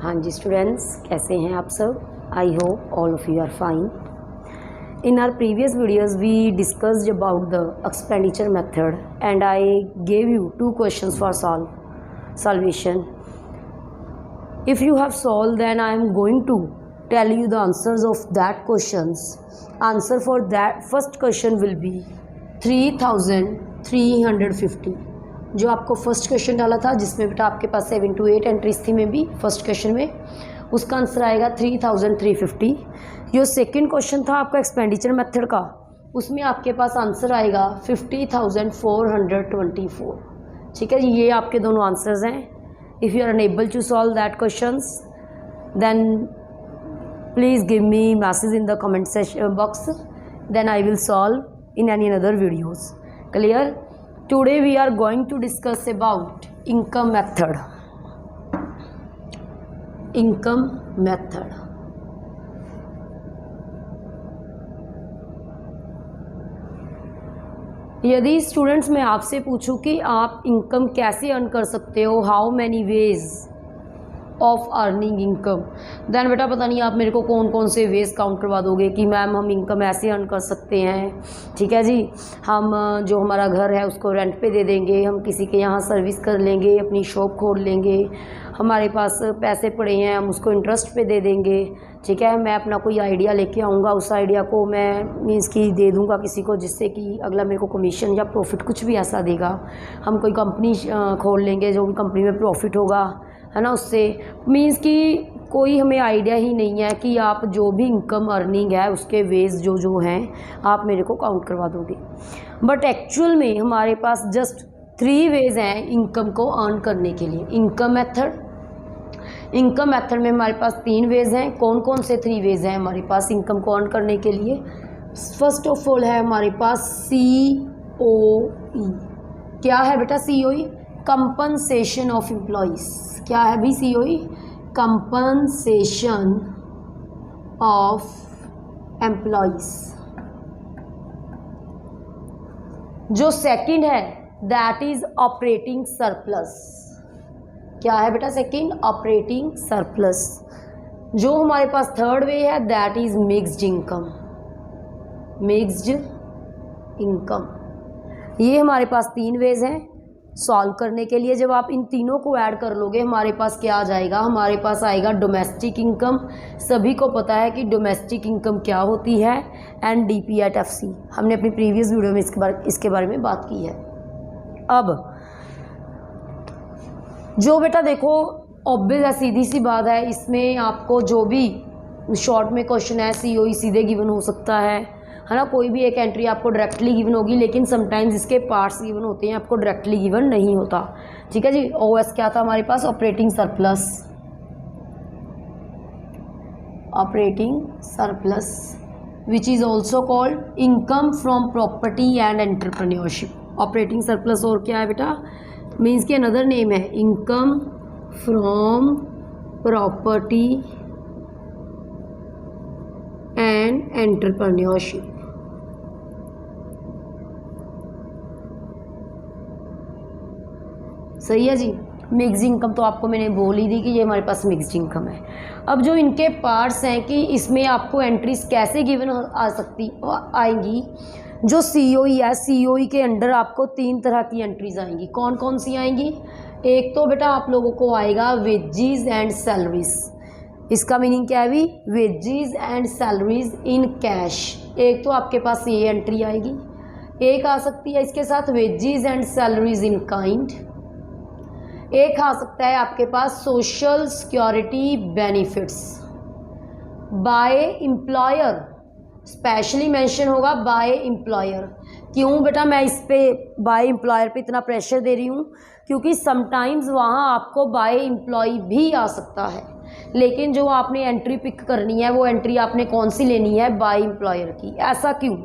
हाँ जी स्टूडेंट्स, कैसे हैं आप सब? I hope all of you are fine. In our previous videos we discussed about the expenditure method and I gave you two questions for solvation. If you have solved, then I am going to tell you the answers of that questions. Answer for that first question will be 3350. जो आपको first question डाला था जिसमें बेटा आपके पास 7 to 8 entries थी में भी फर्स्ट क्वेश्चन में, उसका आंसर आएगा 3350. जो सेकंड क्वेश्चन था आपका एक्सपेंडिचर मेथड का, उसमें आपके पास आंसर आएगा 50,424. ठीक है जी, ये आपके दोनों आंसर्स हैं. If you are unable to solve that questions then please give me message in the comment section box, then I will solve in any other videos. Clear? Today we are going to discuss about income method. Income method. यदि students मैं आपसे पूछूं कि आप income कैसे earn कर सकते हो, how many ways of earning income, then बेटा पता नहीं आप मेरे को कौन कौन से वेज काउंट करवा दोगे कि मैम हम इनकम ऐसे अर्न कर सकते हैं. ठीक है जी, हम जो हमारा घर है उसको रेंट पे दे देंगे, हम किसी के यहाँ सर्विस कर लेंगे, अपनी शॉप खोल लेंगे, हमारे पास पैसे पड़े हैं हम उसको इंटरेस्ट पे दे देंगे. ठीक है, मैं अपना कोई आइडिया लेके आऊँगा, उस आइडिया को मैं मीन्स की दे दूँगा किसी को, जिससे कि अगला मेरे को कमीशन या प्रॉफिट कुछ भी ऐसा देगा. हम कोई कंपनी खोल लेंगे, जो भी कंपनी में प्रॉफिट होगा है ना, उससे मीन्स कि कोई हमें आइडिया ही नहीं है कि आप जो भी इनकम अर्निंग है उसके वेज जो हैं आप मेरे को काउंट करवा दोगे. बट एक्चुअल में हमारे पास जस्ट 3 वेज हैं इनकम को अर्न करने के लिए. इनकम मेथड में हमारे पास 3 वेज हैं. कौन कौन से 3 वेज हैं हमारे पास इनकम को अर्न करने के लिए? फर्स्ट ऑफ ऑल है हमारे पास COE. क्या है बेटा COE? Compensation of employees. क्या है भी COE? Compensation of employees. जो सेकंड है दैट इज ऑपरेटिंग सरप्लस. क्या है बेटा सेकंड? Operating surplus. जो हमारे पास थर्ड वे है that is mixed income. Mixed income. ये हमारे पास 3 वेज हैं सॉल्व करने के लिए. जब आप इन तीनों को ऐड कर लोगे हमारे पास क्या आ जाएगा? हमारे पास आएगा डोमेस्टिक इनकम. सभी को पता है कि डोमेस्टिक इनकम क्या होती है, NDP एट FC. हमने अपनी प्रीवियस वीडियो में इसके बारे में बात की है. अब जो बेटा देखो ऑब्वियस है, सीधी सी बात है, इसमें आपको जो भी शॉर्ट में क्वेश्चन है COE सीधे गिवन हो सकता है ना. कोई भी एक एंट्री आपको डायरेक्टली गिवन होगी, लेकिन समटाइम्स इसके पार्ट्स गिवन होते हैं, आपको डायरेक्टली गिवन नहीं होता. ठीक है जी. OS क्या था हमारे पास? Operating surplus. Operating surplus which is also called income from property and entrepreneurship. Operating surplus और क्या है बेटा? मीन्स की अनदर नेम है income from property and entrepreneurship. सही है जी. मिक्स्ड इनकम तो आपको मैंने बोल ही दी कि ये हमारे पास मिक्स्ड इनकम है. अब जो इनके पार्ट्स हैं कि इसमें आपको एंट्रीज कैसे गिवन आएंगी. जो COE है, COE के अंडर आपको 3 तरह की एंट्रीज आएंगी. कौन कौन सी आएंगी? एक तो बेटा आप लोगों को आएगा वेजेस एंड सैलरीज. इसका मीनिंग क्या है भी? Wages and salaries in cash. एक तो आपके पास ये एंट्री आएगी. एक आ सकती है इसके साथ wages and salaries in kind. एक आ सकता है आपके पास social security benefits by employer. Specially mention होगा बाय एम्प्लॉयर. क्यों बेटा मैं इस पे बाय एम्प्लॉयर पे इतना प्रेशर दे रही हूँ? क्योंकि समटाइम्स वहाँ आपको बाय एम्प्लॉय भी आ सकता है, लेकिन जो आपने एंट्री पिक करनी है वो एंट्री आपने कौन सी लेनी है? बाय एम्प्लॉयर की. ऐसा क्यों?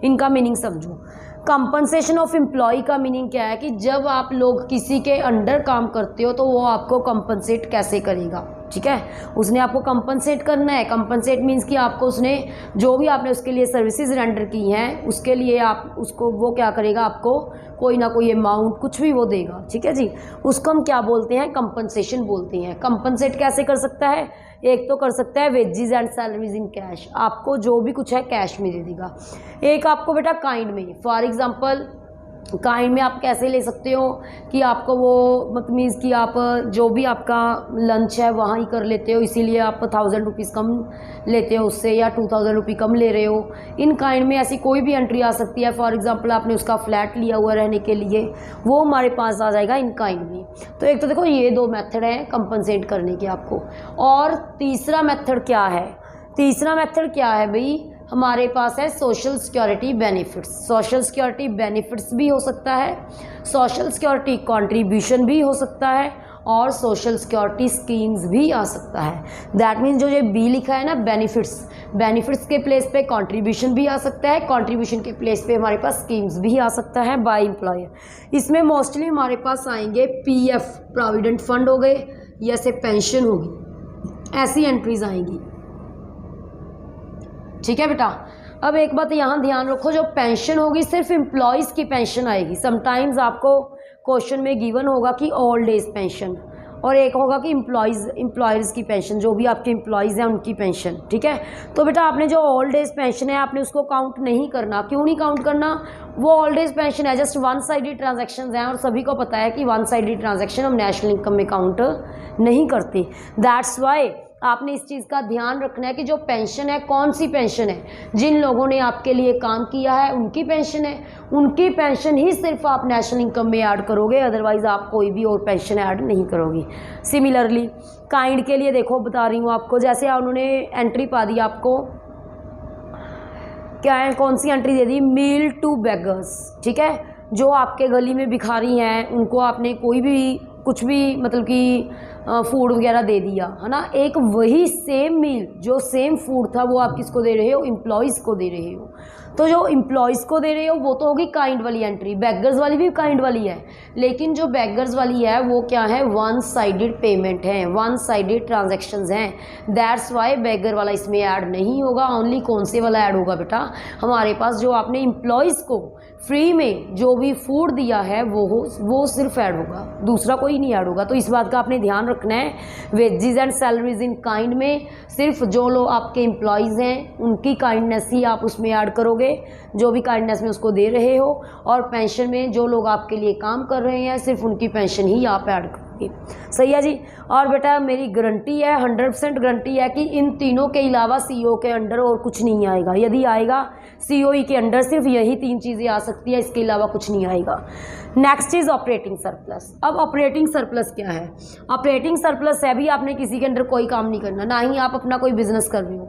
इनका मीनिंग समझो. कंपनसेशन ऑफ एम्प्लॉय का मीनिंग क्या है कि जब आप लोग किसी के अंडर काम करते हो तो वो आपको कंपनसेट कैसे करेगा. ठीक है। उसने आपको कंपनसेट करना है। कंपनसेट मीन्स कि आपको उसने जो भी आपने उसके लिए सर्विसेज रेंडर की हैं उसके लिए आप उसको वो क्या करेगा, आपको कोई ना कोई अमाउंट कुछ भी वो देगा, ठीक है जी। उसको हम क्या बोलते हैं, कंपनसेशन बोलते हैं। कंपनसेट कैसे कर सकता है, एक तो कर सकता है wages and salaries in cash, आपको जो भी कुछ है कैश में दे देगा। एक आपको बेटा काइंड में, फॉर एग्जांपल काइंड में आप कैसे ले सकते हो कि आपको वो मतलब मीन्स कि आप जो भी आपका लंच है वहाँ ही कर लेते हो, इसीलिए आप 1000 रुपीज़ कम लेते हो उससे, या 2000 रुपये कम ले रहे हो। इन काइंड में ऐसी कोई भी एंट्री आ सकती है। फॉर एग्जांपल आपने उसका फ्लैट लिया हुआ रहने के लिए, वो हमारे पास आ जाएगा इन काइंड में। तो एक तो देखो ये 2 मेथड हैं कंपनसेट करने के आपको। और तीसरा मेथड क्या है, तीसरा मेथड क्या है भाई, हमारे पास है social security benefits. Social security benefits भी हो सकता है, सोशल सिक्योरिटी कंट्रीब्यूशन भी हो सकता है, और सोशल सिक्योरिटी स्कीम्स भी आ सकता है। दैट मीन्स जो ये बी लिखा है ना बेनिफिट्स, बेनिफिट्स के प्लेस पे कंट्रीब्यूशन भी आ सकता है, कंट्रीब्यूशन के प्लेस पे हमारे पास स्कीम्स भी आ सकता है बाय एम्प्लॉयर। इसमें मोस्टली हमारे पास आएंगे पीएफ प्रोविडेंट फंड हो गए, या से पेंशन होगी, ऐसी एंट्रीज आएंगी, ठीक है बेटा। अब एक बात यहाँ ध्यान रखो, जो पेंशन होगी सिर्फ एम्प्लॉयज़ की पेंशन आएगी। समटाइम्स आपको क्वेश्चन में गिवन होगा कि ओल्ड एज पेंशन, और एक होगा कि एम्प्लॉयज़ की पेंशन, जो भी आपके एम्प्लॉयज़ हैं उनकी पेंशन, ठीक है। तो बेटा आपने जो ओल्ड एज पेंशन है आपने उसको काउंट नहीं करना। क्यों नहीं काउंट करना, वो ओल्ड एज पेंशन है, जस्ट वन साइडेड ट्रांजैक्शंस हैं, और सभी को पता है कि वन साइडेड ट्रांजैक्शन हम नेशनल इनकम में काउंट नहीं करते। दैट्स वाई आपने इस चीज़ का ध्यान रखना है कि जो पेंशन है कौन सी पेंशन है, जिन लोगों ने आपके लिए काम किया है उनकी पेंशन है, उनकी पेंशन ही सिर्फ आप नेशनल इनकम में ऐड करोगे, अदरवाइज आप कोई भी और पेंशन ऐड नहीं करोगे। सिमिलरली काइंड के लिए देखो बता रही हूँ आपको, जैसे उन्होंने एंट्री पा दी आपको, क्या है, कौन सी एंट्री दे दी, मील टू बेगर्स, ठीक है। जो आपके गली में भिखारी हैं उनको आपने कोई भी कुछ भी मतलब कि फूड वगैरह दे दिया, है ना। एक वही सेम मील, जो सेम फूड था वो आप किसको दे रहे हो, एम्प्लॉयज़ को दे रहे हो। तो जो एम्प्लॉयज़ को दे रहे हो वो तो होगी काइंड वाली एंट्री, बेगर्स वाली भी काइंड वाली है, लेकिन जो बेगर्स वाली है वो क्या है, वन साइडेड पेमेंट है, वन साइडेड ट्रांजैक्शंस हैं। दैट्स वाई बेगर वाला इसमें ऐड नहीं होगा। ओनली कौन से वाला ऐड होगा बेटा, हमारे पास जो आपने एम्प्लॉयज़ को फ्री में जो भी फूड दिया है वो सिर्फ ऐड होगा, दूसरा कोई नहीं ऐड होगा। तो इस बात का आपने ध्यान रखना है। Wages and salaries in kind में सिर्फ जो लोग आपके एम्प्लॉयज़ हैं उनकी काइंडनेस ही आप उसमें ऐड करोगे, जो भी काइंडनेस में उसको दे रहे हो, और पेंशन में जो लोग आपके लिए काम कर रहे हैं सिर्फ उनकी पेंशन ही आप ऐड करोगे। सही है जी। और बेटा मेरी गारंटी है, 100% गारंटी है कि इन तीनों के अलावा सीईओ के अंडर और कुछ नहीं आएगा। यदि आएगा सीईओ के अंडर सिर्फ यही 3 चीज़ें आ सकती है, इसके अलावा कुछ नहीं आएगा। Next is operating surplus. अब ऑपरेटिंग सरप्लस क्या है, ऑपरेटिंग सरप्लस है भी आपने किसी के अंडर कोई काम नहीं करना, ना ही आप अपना कोई बिजनेस कर रहे हो।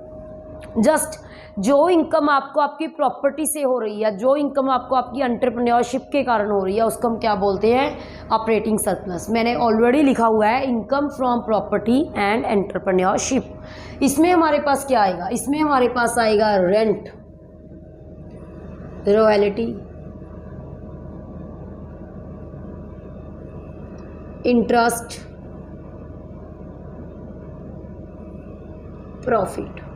जस्ट जो इनकम आपको आपकी प्रॉपर्टी से हो रही है, जो इनकम आपको आपकी एंटरप्रेन्योरशिप के कारण हो रही है, उसको हम क्या बोलते हैं, ऑपरेटिंग सरप्लस। मैंने ऑलरेडी लिखा हुआ है income from property and entrepreneurship. इसमें हमारे पास क्या आएगा, इसमें हमारे पास आएगा रेंट, रॉयल्टी, इंटरेस्ट, प्रॉफिट।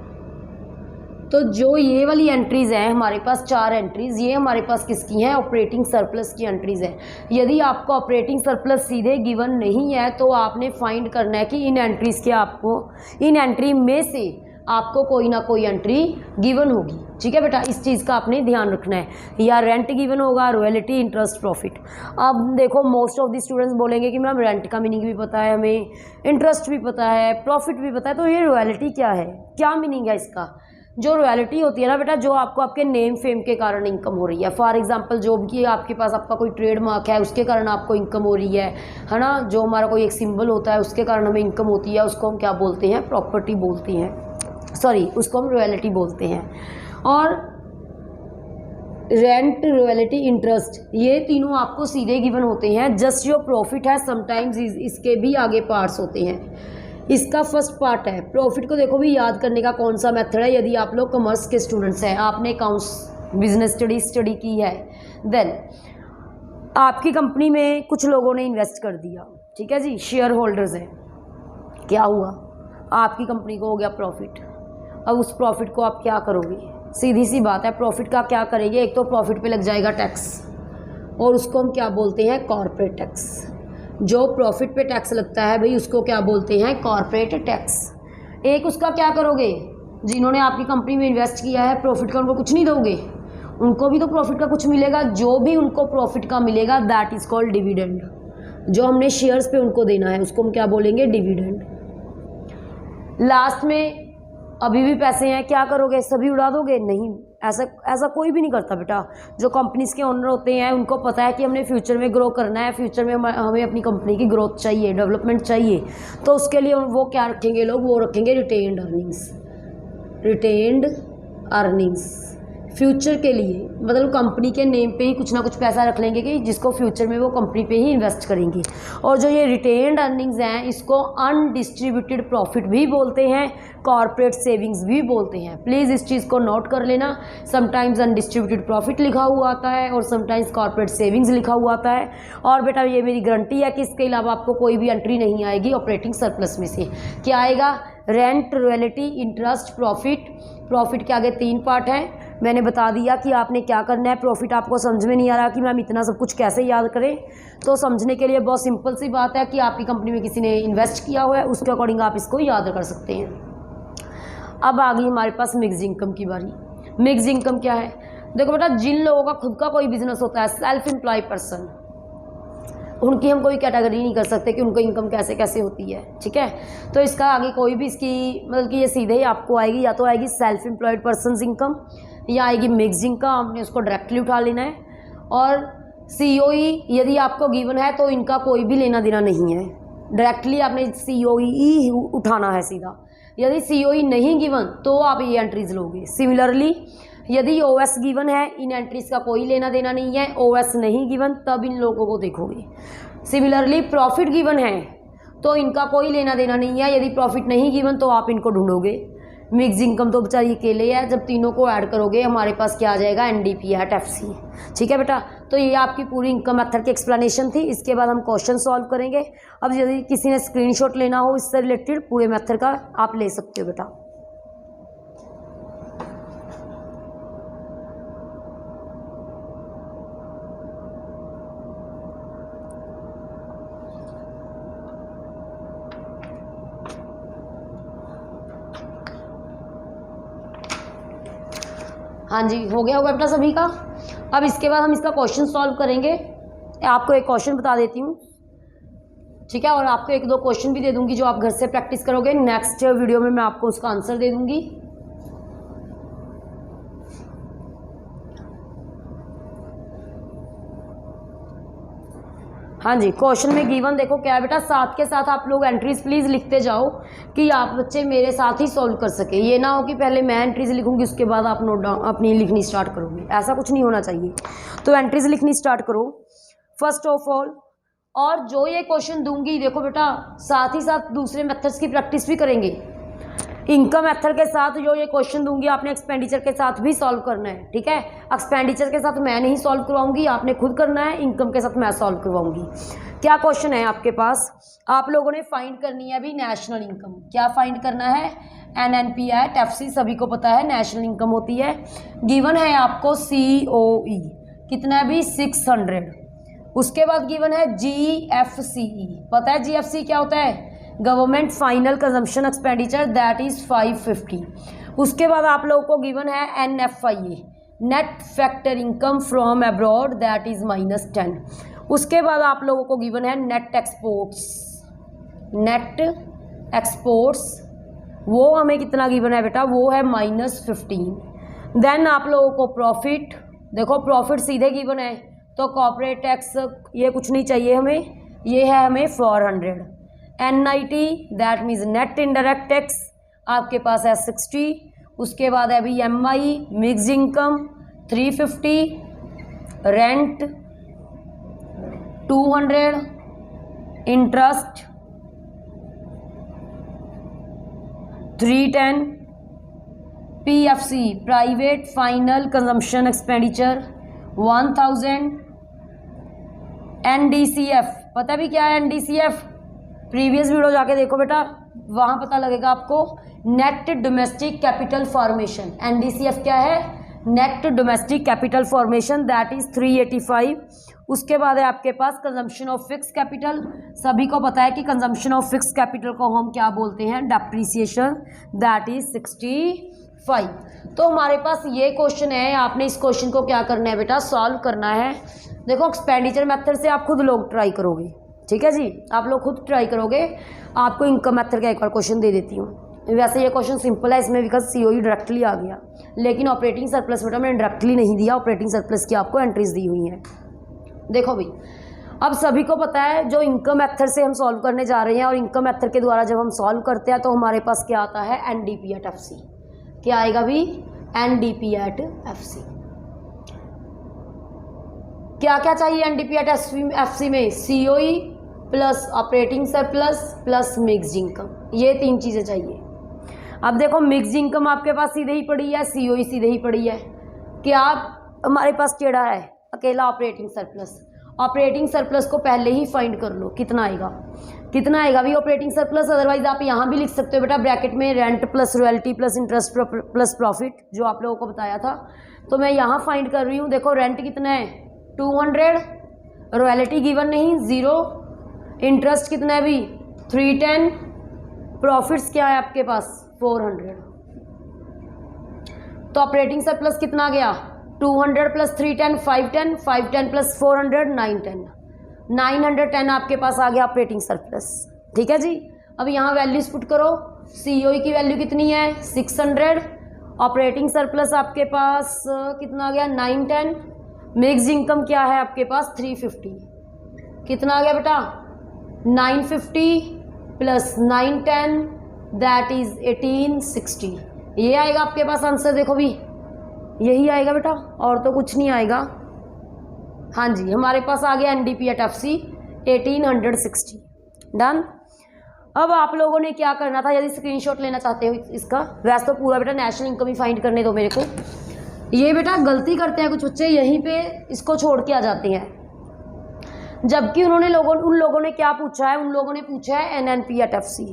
तो जो ये वाली एंट्रीज़ हैं हमारे पास 4 एंट्रीज़, ये हमारे पास किसकी हैं, ऑपरेटिंग सरप्लस की एंट्रीज़ हैं। यदि आपको ऑपरेटिंग सरप्लस सीधे गिवन नहीं है तो आपने फाइंड करना है कि इन एंट्रीज़ के आपको, इन एंट्री में से आपको कोई ना कोई एंट्री गिवन होगी, ठीक है बेटा। इस चीज़ का आपने ध्यान रखना है, या रेंट गिवन होगा, रॉयल्टी, इंटरेस्ट, प्रॉफिट। अब देखो मोस्ट ऑफ द स्टूडेंट्स बोलेंगे कि मैम रेंट का मीनिंग भी पता है हमें, इंटरेस्ट भी पता है, प्रॉफिट भी पता है, तो ये रॉयल्टी क्या है, क्या मीनिंग है इसका। जो रॉयल्टी होती है ना बेटा, जो आपको आपके नेम फेम के कारण इनकम हो रही है। फॉर एग्जांपल जो भी आपके पास आपका कोई ट्रेडमार्क है उसके कारण आपको इनकम हो रही है ना। जो हमारा कोई एक सिंबल होता है उसके कारण हमें इनकम होती है, उसको हम क्या बोलते हैं, प्रॉपर्टी बोलते हैं, सॉरी उसको हम रॉयल्टी बोलते हैं। और रेंट, रॉयल्टी, इंटरेस्ट, ये तीनों आपको सीधे गिवन होते हैं। जस्ट जो प्रॉफिट है समटाइम्स इसके भी आगे पार्ट्स होते हैं। इसका फर्स्ट पार्ट है प्रॉफिट को देखो भी याद करने का कौन सा मेथड है। यदि आप लोग कॉमर्स के स्टूडेंट्स हैं, आपने अकाउंट्स बिजनेस स्टडी की है, देन आपकी कंपनी में कुछ लोगों ने इन्वेस्ट कर दिया, ठीक है जी, शेयर होल्डर्स हैं। क्या हुआ, आपकी कंपनी को हो गया प्रॉफिट। अब उस प्रॉफिट को आप क्या करोगे? सीधी सी बात है, प्रॉफिट का क्या करेंगे? एक तो प्रॉफिट पे लग जाएगा टैक्स, और उसको हम क्या बोलते हैं? Corporate tax. जो प्रॉफिट पे टैक्स लगता है भाई, उसको क्या बोलते हैं? Corporate tax. एक उसका क्या करोगे? जिन्होंने आपकी कंपनी में इन्वेस्ट किया है, प्रॉफिट का उनको कुछ नहीं दोगे? उनको भी तो प्रॉफिट का कुछ मिलेगा। जो भी उनको प्रॉफिट का मिलेगा दैट इज़ कॉल्ड डिविडेंड। जो हमने शेयर्स पे उनको देना है उसको हम क्या बोलेंगे? डिविडेंड। लास्ट में अभी भी पैसे हैं, क्या करोगे? सभी उड़ा दोगे? नहीं, ऐसा कोई भी नहीं करता बेटा। जो कंपनीज़ के ओनर होते हैं उनको पता है कि हमने फ्यूचर में ग्रो करना है, फ्यूचर में हमें अपनी कंपनी की ग्रोथ चाहिए, डेवलपमेंट चाहिए, तो उसके लिए वो क्या रखेंगे लोग? वो रखेंगे retained earnings. Retained earnings future के लिए, मतलब कंपनी के नेम पे ही कुछ ना कुछ पैसा रख लेंगे कि जिसको फ्यूचर में वो कंपनी पे ही इन्वेस्ट करेंगे। और जो ये रिटेन्ड अर्निंग्स हैं इसको अनडिस्ट्रीब्यूटेड प्रॉफिट भी बोलते हैं, कॉर्पोरेट सेविंग्स भी बोलते हैं। प्लीज़ इस चीज़ को नोट कर लेना। समटाइम्स अनडिस्ट्रीब्यूटेड प्रॉफिट लिखा हुआ आता है और समटाइम्स कॉर्पोरेट सेविंग्स लिखा हुआ आता है। और बेटा ये मेरी गारंटी है कि इसके अलावा आपको कोई भी एंट्री नहीं आएगी ऑपरेटिंग सरप्लस में से। क्या आएगा? Rent, royalty, interest, profit. Profit के आगे 3 पार्ट हैं। मैंने बता दिया कि आपने क्या करना है। प्रॉफिट आपको समझ में नहीं आ रहा कि मैम इतना सब कुछ कैसे याद करें, तो समझने के लिए बहुत सिंपल सी बात है कि आपकी कंपनी में किसी ने इन्वेस्ट किया हुआ है, उसके अकॉर्डिंग आप इसको याद कर सकते हैं। अब आ गई हमारे पास मिक्स्ड इनकम की बारी। मिक्स्ड इनकम क्या है? देखो बेटा, जिन लोगों का खुद का कोई बिजनेस होता है, सेल्फ एम्प्लॉय पर्सन, उनकी हम कोई कैटेगरी नहीं कर सकते कि उनको इनकम कैसे कैसे होती है, ठीक है। तो इसका आगे कोई भी इसकी मतलब कि ये सीधे ही आपको आएगी, या तो आएगी सेल्फ एम्प्लॉयड पर्सन इनकम या आएगी मिक्स्ड इनकम। आपने उसको डायरेक्टली उठा लेना है। और COE यदि आपको गिवन है तो इनका कोई भी लेना देना नहीं है, डायरेक्टली आपने COE ही उठाना है सीधा। यदि COE नहीं गिवन तो आप ये एंट्रीज लोगे। सिमिलरली यदि OS गिवन है, इन एंट्रीज का कोई लेना देना नहीं है। OS नहीं गिवन तब इन लोगों को देखोगे। सिमिलरली प्रॉफिट गिवन है तो इनका कोई लेना देना नहीं है। यदि प्रॉफिट नहीं गिवन तो आप इनको ढूंढोगे। मिक्स इनकम तो बेचारी अकेले है। जब तीनों को ऐड करोगे हमारे पास क्या आ जाएगा? NDP है, FC। ठीक है बेटा, तो ये आपकी पूरी इनकम मेथड की एक्सप्लेनेशन थी। इसके बाद हम क्वेश्चन सॉल्व करेंगे। अब यदि किसी ने स्क्रीनशॉट लेना हो इससे रिलेटेड पूरे मेथड का, आप ले सकते हो बेटा। हाँ जी, हो गया होगा बेटा सभी का। अब इसके बाद हम इसका क्वेश्चन सॉल्व करेंगे। आपको एक क्वेश्चन बता देती हूँ, ठीक है, और आपको 1-2 क्वेश्चन भी दे दूंगी जो आप घर से प्रैक्टिस करोगे। नेक्स्ट वीडियो में मैं आपको उसका आंसर दे दूंगी। हाँ जी, क्वेश्चन में गिवन देखो क्या है बेटा। साथ के साथ आप लोग एंट्रीज प्लीज़ लिखते जाओ कि आप बच्चे मेरे साथ ही सॉल्व कर सके। ये ना हो कि पहले मैं एंट्रीज लिखूंगी उसके बाद आप नोट डाउन अपनी लिखनी स्टार्ट करोगे, ऐसा कुछ नहीं होना चाहिए। तो एंट्रीज लिखनी स्टार्ट करो फर्स्ट ऑफ ऑल। और जो ये क्वेश्चन दूंगी देखो बेटा, साथ ही साथ दूसरे मेथड्स की प्रैक्टिस भी करेंगे। इनकम मेथड के साथ जो ये क्वेश्चन दूंगी आपने एक्सपेंडिचर के साथ भी सॉल्व करना है, ठीक है। एक्सपेंडिचर के साथ मैं नहीं सॉल्व करवाऊंगी, आपने खुद करना है। इनकम के साथ मैं सॉल्व करवाऊंगी। क्या क्वेश्चन है आपके पास? आप लोगों ने फाइंड करनी है अभी नेशनल इनकम। क्या फाइंड करना है? NNP एट FC, सभी को पता है नेशनल इनकम होती है। गिवन है आपको COE, कितना है भी? 600। उसके बाद गिवन है GFCE, पता है GFCE क्या होता है? Government final consumption expenditure, that is 550। उसके बाद आप लोगों को गिवन है NFIA, net factor income from abroad, that is -10। उसके बाद आप लोगों को गिवन है नेट एक्सपोर्ट्स। नेट एक्सपोर्ट्स वो हमें कितना गिवन है बेटा? वो है -15। देन आप लोगों को प्रॉफिट, देखो प्रॉफिट सीधे गिवन है तो कॉर्पोरेट टैक्स ये कुछ नहीं चाहिए हमें, ये है हमें 400। NIT that means net indirect tax आपके पास है 60। उसके बाद है अभी MI mix income 350, rent 200, interest 310, PFC private final consumption expenditure 1000, NDCF पता भी क्या है NDCF? प्रीवियस वीडियो जाके देखो बेटा, वहाँ पता लगेगा आपको net domestic capital formation. NDCF क्या है? Net domestic capital formation, that is 385। उसके बाद है आपके पास कंजम्पशन ऑफ फिक्स कैपिटल। सभी को पता है कि कंजम्पशन ऑफ फिक्स कैपिटल को हम क्या बोलते हैं? Depreciation, that is 65। तो हमारे पास ये क्वेश्चन है, आपने इस क्वेश्चन को क्या करना है बेटा? सॉल्व करना है। देखो एक्सपेंडिचर मेथड से आप खुद लोग ट्राई करोगे, ठीक है जी, आप लोग खुद ट्राई करोगे। आपको इनकम मेथड का एक बार क्वेश्चन दे देती हूँ। वैसे ये क्वेश्चन सिंपल है, इसमें बिकॉज COE डायरेक्टली आ गया, लेकिन ऑपरेटिंग सरप्लस बेटा मैंने डायरेक्टली नहीं दिया, ऑपरेटिंग सरप्लस की आपको एंट्रीज दी हुई हैं। देखो भाई, अब सभी को पता है जो इनकम मेथड से हम सॉल्व करने जा रहे हैं, और इनकम मेथड के द्वारा जब हम सॉल्व करते हैं तो हमारे पास क्या आता है? NDP at FC। क्या आएगा भी? NDP at FC। क्या क्या चाहिए NDP एट FC में? COE plus operating surplus plus mixed income, ये 3 चीज़ें चाहिए। अब देखो मिक्स्ड इनकम आपके पास सीधे ही पड़ी है, COE सीधे ही पड़ी है। क्या हमारे पास टेढ़ा है? अकेला ऑपरेटिंग सरप्लस। ऑपरेटिंग सरप्लस को पहले ही फाइंड कर लो, कितना आएगा? कितना आएगा भी ऑपरेटिंग सरप्लस? अदरवाइज आप यहाँ भी लिख सकते हो बेटा ब्रैकेट में rent plus royalty plus interest plus profit, जो आप लोगों को बताया था। तो मैं यहाँ फाइंड कर रही हूँ। देखो रेंट कितना है? 200, रॉयल्टी गिवन नहीं 0, इंटरेस्ट कितना है भी? 310, प्रॉफिट्स क्या है आपके पास? 400। तो ऑपरेटिंग सरप्लस कितना गया? 200 प्लस 310 510, 510 प्लस 400 910, 910 आपके पास आ गया ऑपरेटिंग सरप्लस, ठीक है जी। अब यहाँ वैल्यूज पुट करो। COE की वैल्यू कितनी है? 600, ऑपरेटिंग सरप्लस आपके पास कितना आ गया? 910, मिक्स्ड इनकम क्या है आपके पास? 350। कितना आ गया बेटा? 950 प्लस 910, दैट इज 1860। ये आएगा आपके पास आंसर। देखो भी यही आएगा बेटा, और तो कुछ नहीं आएगा। हाँ जी, हमारे पास आ गया NDP एट FC 1860। डन। अब आप लोगों ने क्या करना था, यदि स्क्रीनशॉट लेना चाहते हो इसका, वैसे तो पूरा बेटा नेशनल इनकम ही फाइंड करने दो मेरे को। ये बेटा गलती करते हैं कुछ बच्चे, यहीं पे इसको छोड़ के आ जाते हैं, जबकि उन लोगों ने क्या पूछा है? उन लोगों ने पूछा है NNP एट FC।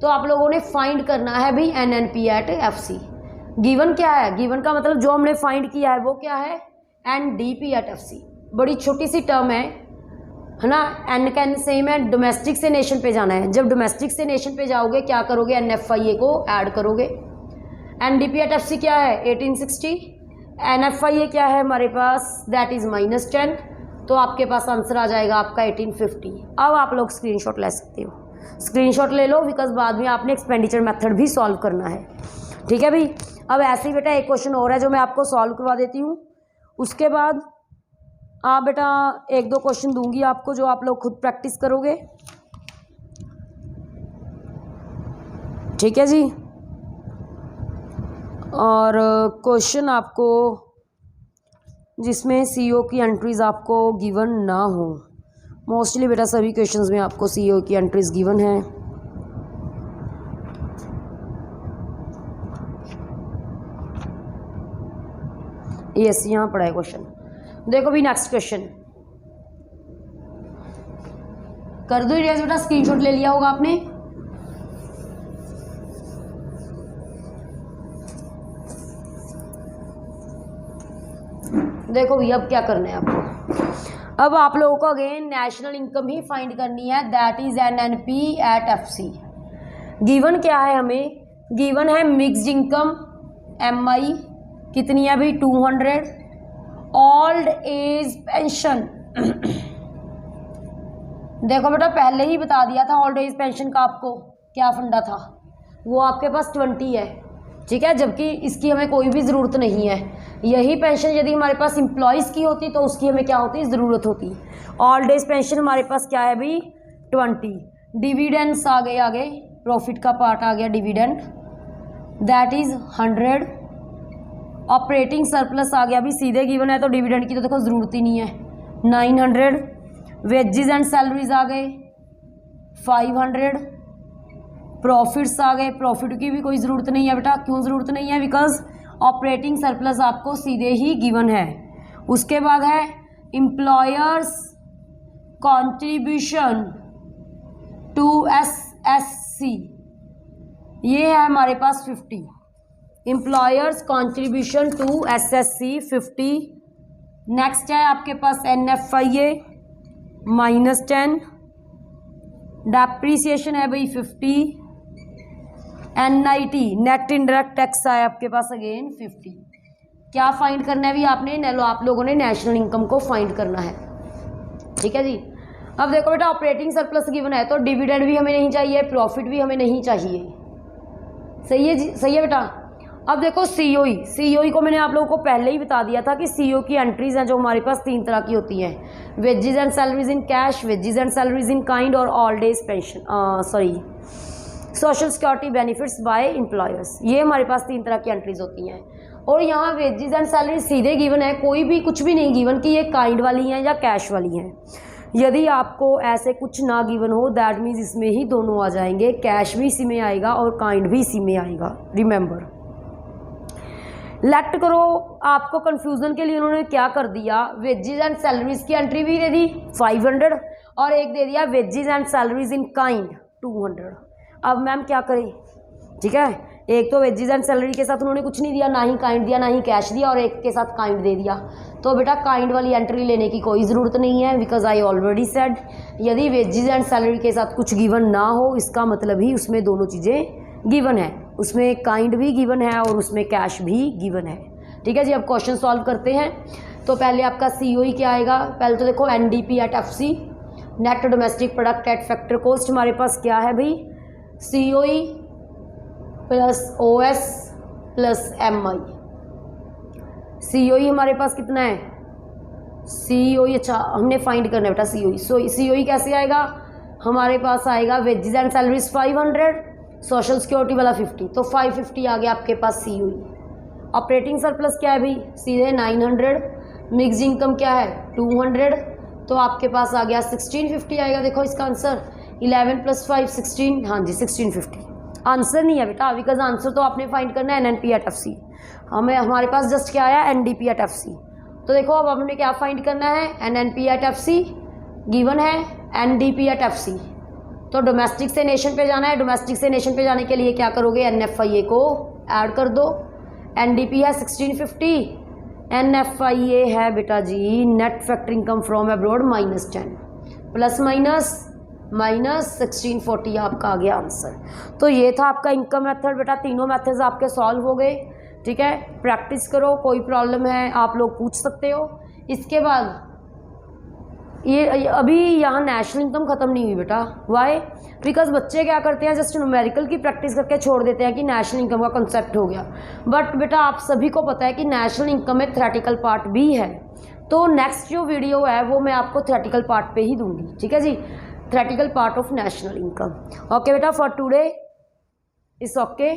तो आप लोगों ने फाइंड करना है भी NNP एट FC। गिवन क्या है? गिवन का मतलब जो हमने फाइंड किया है वो क्या है? NDP at FC। बड़ी छोटी सी टर्म है ना। N का N सेम है, डोमेस्टिक से नेशन पे जाना है। जब डोमेस्टिक से नेशन पे जाओगे क्या करोगे? NFIA को ऐड करोगे। NDP एट FC क्या है? 1860। NFIA क्या है हमारे पास? That is -10। तो आपके पास आंसर आ जाएगा आपका 1850। अब आप लोग स्क्रीनशॉट ले सकते हो, स्क्रीनशॉट ले लो, बिकॉज बाद में आपने एक्सपेंडिचर मेथड भी सॉल्व करना है, ठीक है भाई। अब ऐसे ही बेटा एक क्वेश्चन और है जो मैं आपको सॉल्व करवा देती हूँ, उसके बाद आप बेटा 1-2 क्वेश्चन दूंगी आपको जो आप लोग खुद प्रैक्टिस करोगे, ठीक है जी। और क्वेश्चन आपको जिसमें CO की एंट्रीज आपको गिवन ना हो, मोस्टली बेटा सभी क्वेश्चंस में आपको CO की एंट्रीज गिवन है। यस, यहाँ पड़ा है क्वेश्चन। देखो भी नेक्स्ट क्वेश्चन कर दो इरेज बेटा, स्क्रीनशॉट ले लिया होगा आपने। देखो भैया अब क्या करना है आपको। अब आप लोगों को अगेन नेशनल इनकम ही फाइंड करनी है, that is NNP at FC। Given क्या है हमें? गिवन है मिक्स्ड इनकम MI कितनी है अभी? 200। ओल्ड एज पेंशन देखो बेटा पहले ही बता दिया था ओल्ड एज पेंशन का आपको क्या फंडा था, वो आपके पास 20 है, ठीक है, जबकि इसकी हमें कोई भी ज़रूरत नहीं है। यही पेंशन यदि हमारे पास एम्प्लॉयज़ की होती तो उसकी हमें क्या होती? ज़रूरत होती। ओल्ड एज पेंशन हमारे पास क्या है भाई? 20। डिविडेंड्स आ गए, आगे प्रॉफिट का पार्ट आ गया dividend, that is 100। Operating surplus आ गया, अभी सीधे गिवन है तो डिविडेंड की तो देखो ज़रूरत ही नहीं है, 900। वेजेस एंड सैलरीज आ गए 500। प्रॉफिट्स आ गए, प्रॉफिट की भी कोई ज़रूरत नहीं है बेटा। क्यों ज़रूरत नहीं है? बिकॉज ऑपरेटिंग सरप्लस आपको सीधे ही गिवन है। उसके बाद है एम्प्लॉयर्स कंट्रीब्यूशन टू SSC, ये है हमारे पास 50, employers contribution to SSC 50। Next है आपके पास NFIA -10, डेप्रीसिएशन है भाई 50, NIT नेट इंडायरेक्ट टैक्स है आपके पास अगेन 50। क्या फाइंड करना है भी आपने, आप लोगों ने नेशनल इनकम को फाइंड करना है, ठीक है जी। अब देखो बेटा ऑपरेटिंग सरप्लस गिवन है तो डिविडेंड भी हमें नहीं चाहिए, प्रॉफिट भी हमें नहीं चाहिए, सही है जी, सही है बेटा। अब देखो सीओई को मैंने आप लोगों को पहले ही बता दिया था कि सीओ की एंट्रीज हैं जो हमारे पास 3 तरह की होती हैं, wages and salaries in cash, wages and salaries in kind और old age pension social security benefits by employers. ये हमारे पास 3 तरह की एंट्रीज होती हैं। और यहाँ वेजेस एंड सैलरी सीधे गिवन है, कोई भी कुछ भी नहीं गिवन कि ये काइंड वाली हैं या कैश वाली हैं। यदि आपको ऐसे कुछ ना गिवन हो दैट मीन्स इसमें ही दोनों आ जाएंगे, कैश भी इसी में आएगा और काइंड भी इसी में आएगा। रिमेंबर, लेट करो आपको कंफ्यूजन के लिए उन्होंने क्या कर दिया, वेजेस एंड सैलरीज की एंट्री भी दे दी 500 और एक दे दिया wages and salaries in kind 200। अब मैम क्या करें, ठीक है, एक तो वेजेस एंड सैलरी के साथ उन्होंने कुछ नहीं दिया, ना ही काइंड दिया ना ही कैश दिया, और एक के साथ काइंड दे दिया। तो बेटा काइंड वाली एंट्री लेने की कोई ज़रूरत नहीं है, बिकॉज आई ऑलरेडी सेड यदि वेजेस एंड सैलरी के साथ कुछ गिवन ना हो इसका मतलब ही उसमें दोनों चीज़ें गिवन है, उसमें काइंड भी गिवन है और उसमें कैश भी गिवन है, ठीक है जी। अब क्वेश्चन सॉल्व करते हैं। तो पहले आपका COE क्या आएगा, पहले तो देखो NDP at FC net domestic product at factor cost हमारे पास क्या है भाई, COE plus OS plus MI। COE हमारे पास कितना है, COE अच्छा हमने फाइंड करना है बेटा COE कैसे आएगा, हमारे पास आएगा wages and salaries 500, social security वाला 50, तो 550 आ गया आपके पास COE। ऑपरेटिंग सरप्लस क्या है भाई, सीधे 900, मिक्स इनकम क्या है 200, तो आपके पास आ गया 1650 आएगा। देखो इसका आंसर 11 + 5 16, हाँ जी 1650। आंसर नहीं है बेटा, बिकॉज आंसर तो आपने फाइंड करना है NNP एट FC, हमारे पास जस्ट क्या आया NDP एट FC। तो देखो अब हमने क्या फाइंड करना है, NNP एट FC गिवन है, NDP एट FC। तो डोमेस्टिक से नेशन पे जाना है, डोमेस्टिक से नेशन पे जाने के लिए क्या करोगे, NFIA को ऐड कर दो, NDP है 1650, NFIA है बेटा जी net factor income from abroad -10 plus minus 1640 आपका आ गया आंसर। तो ये था आपका इनकम मेथड बेटा, तीनों मेथड्स आपके सॉल्व हो गए, ठीक है। प्रैक्टिस करो, कोई प्रॉब्लम है आप लोग पूछ सकते हो। इसके बाद ये अभी यहाँ नेशनल इनकम ख़त्म नहीं हुई बेटा, वाई, बिकॉज बच्चे क्या करते हैं जस्ट न्यूमेरिकल की प्रैक्टिस करके छोड़ देते हैं कि नेशनल इनकम का कंसेप्ट हो गया। बट बेटा आप सभी को पता है कि नेशनल इनकम में थ्योरेटिकल पार्ट भी है, तो नेक्स्ट जो वीडियो है वो मैं आपको थ्योरेटिकल पार्ट पे ही दूंगी, ठीक है जी, theoretical part of national income. Okay बेटा, फॉर टुडे इट्स ओके।